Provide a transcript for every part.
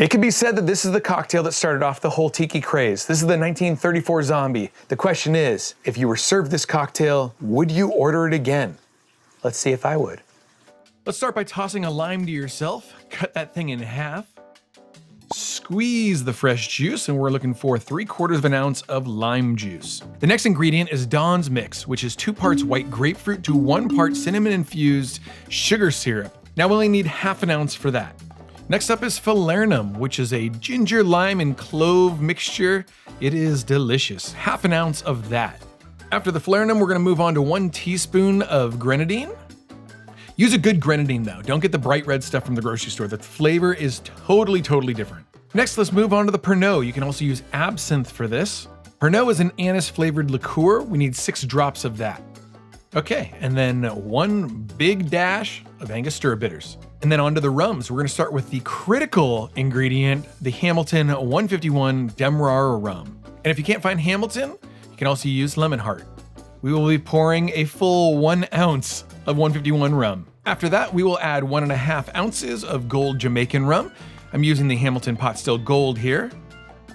It can be said that this is the cocktail that started off the whole tiki craze. This is the 1934 Zombie. The question is, if you were served this cocktail, would you order it again? Let's see if I would. Let's start by tossing a lime to yourself. Cut that thing in half. Squeeze the fresh juice, and we're looking for 3/4 of an ounce of lime juice. The next ingredient is Don's Mix, which is 2 parts white grapefruit to 1 part cinnamon-infused sugar syrup. Now we only need 1/2 ounce for that. Next up is falernum, which is a ginger, lime, and clove mixture. It is delicious. 1/2 ounce of that. After the falernum, we're gonna move on to 1 teaspoon of grenadine. Use a good grenadine though. Don't get the bright red stuff from the grocery store. The flavor is totally different. Next, let's move on to the Pernod. You can also use absinthe for this. Pernod is an anise-flavored liqueur. We need 6 drops of that. Okay, and then 1 big dash of Angostura bitters. And then on to the rums. We're gonna start with the critical ingredient, the Hamilton 151 Demerara rum. And if you can't find Hamilton, you can also use lemon heart. We will be pouring a full 1 ounce of 151 rum. After that, we will add 1.5 ounces of gold Jamaican rum. I'm using the Hamilton Pot Still Gold here.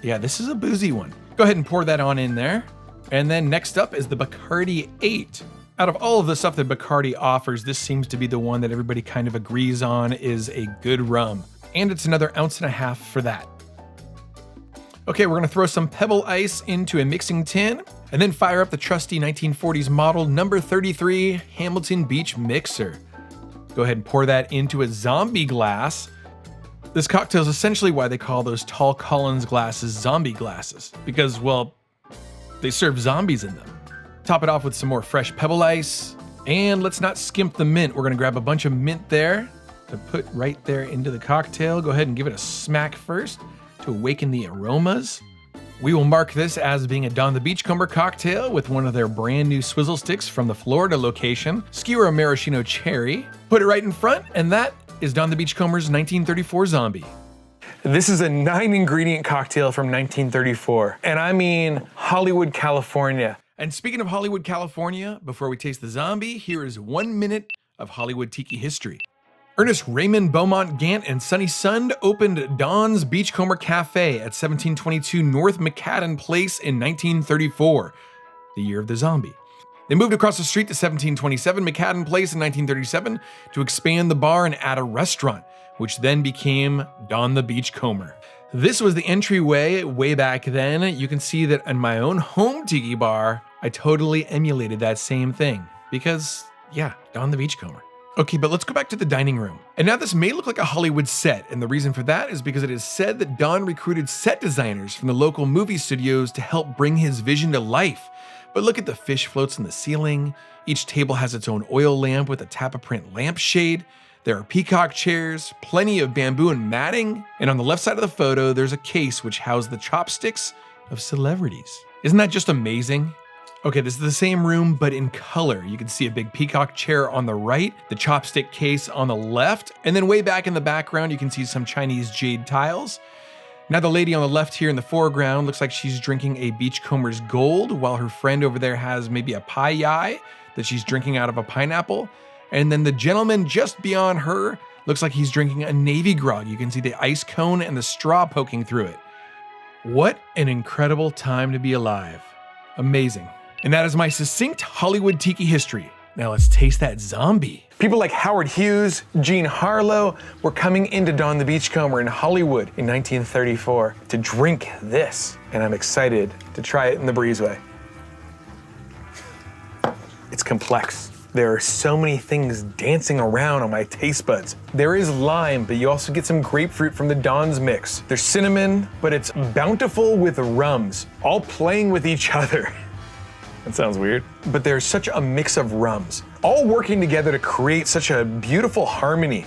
Yeah, this is a boozy one. Go ahead and pour that on in there. And then next up is the Bacardi 8. Out of all of the stuff that Bacardi offers, this seems to be the one that everybody kind of agrees on is a good rum. And it's another 1.5 ounces for that. Okay, we're gonna throw some pebble ice into a mixing tin and then fire up the trusty 1940s model number 33 Hamilton Beach mixer. Go ahead and pour that into a zombie glass. This cocktail is essentially why they call those tall Collins glasses zombie glasses, because, well, they serve zombies in them. Top it off with some more fresh pebble ice, and let's not skimp the mint. We're gonna grab a bunch of mint there to put right there into the cocktail. Go ahead and give it a smack first to awaken the aromas. We will mark this as being a Don the Beachcomber cocktail with one of their brand new swizzle sticks from the Florida location, skewer a maraschino cherry, put it right in front, and that is Don the Beachcomber's 1934 Zombie. This is a 9-ingredient cocktail from 1934, and I mean Hollywood, California. And speaking of Hollywood, California, before we taste the zombie, here is 1 minute of Hollywood tiki history. Ernest Raymond Beaumont Gant and Sonny Sund opened Don's Beachcomber Cafe at 1722 North McCadden Place in 1934, the year of the zombie. They moved across the street to 1727 McCadden Place in 1937 to expand the bar and add a restaurant, which then became Don the Beachcomber. This was the entryway way back then. You can see that in my own home tiki bar, I totally emulated that same thing because, yeah, Don the Beachcomber. Okay, but let's go back to the dining room. And now this may look like a Hollywood set, and the reason for that is because it is said that Don recruited set designers from the local movie studios to help bring his vision to life. But look at the fish floats in the ceiling. Each table has its own oil lamp with a tappa print lampshade. There are peacock chairs, plenty of bamboo and matting, and on the left side of the photo, there's a case which housed the chopsticks of celebrities. Isn't that just amazing? Okay, this is the same room, but in color. You can see a big peacock chair on the right, the chopstick case on the left, and then way back in the background, you can see some Chinese jade tiles. Now the lady on the left here in the foreground looks like she's drinking a Beachcomber's Gold, while her friend over there has maybe a Pai Yai that she's drinking out of a pineapple. And then the gentleman just beyond her looks like he's drinking a Navy grog. You can see the ice cone and the straw poking through it. What an incredible time to be alive. Amazing. And that is my succinct Hollywood tiki history. Now let's taste that zombie. People like Howard Hughes, Jean Harlow were coming into Don the Beachcomber in Hollywood in 1934 to drink this. And I'm excited to try it in the Breezeway. It's complex. There are so many things dancing around on my taste buds. There is lime, but you also get some grapefruit from the Don's mix. There's cinnamon, but it's bountiful with rums, all playing with each other. That sounds weird. But there's such a mix of rums, all working together to create such a beautiful harmony.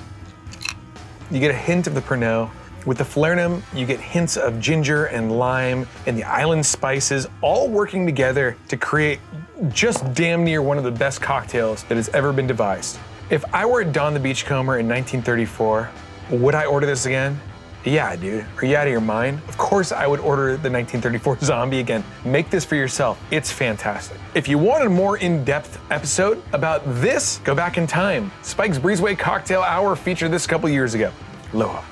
You get a hint of the Pernod. With the falernum, you get hints of ginger and lime and the island spices, all working together to create just damn near one of the best cocktails that has ever been devised. If I were at Don the Beachcomber in 1934, would I order this again? Yeah, dude. Are you out of your mind? Of course I would order the 1934 Zombie again. Make this for yourself. It's fantastic. If you want a more in-depth episode about this, go back in time. Spike's Breezeway Cocktail Hour featured this a couple years ago. Aloha.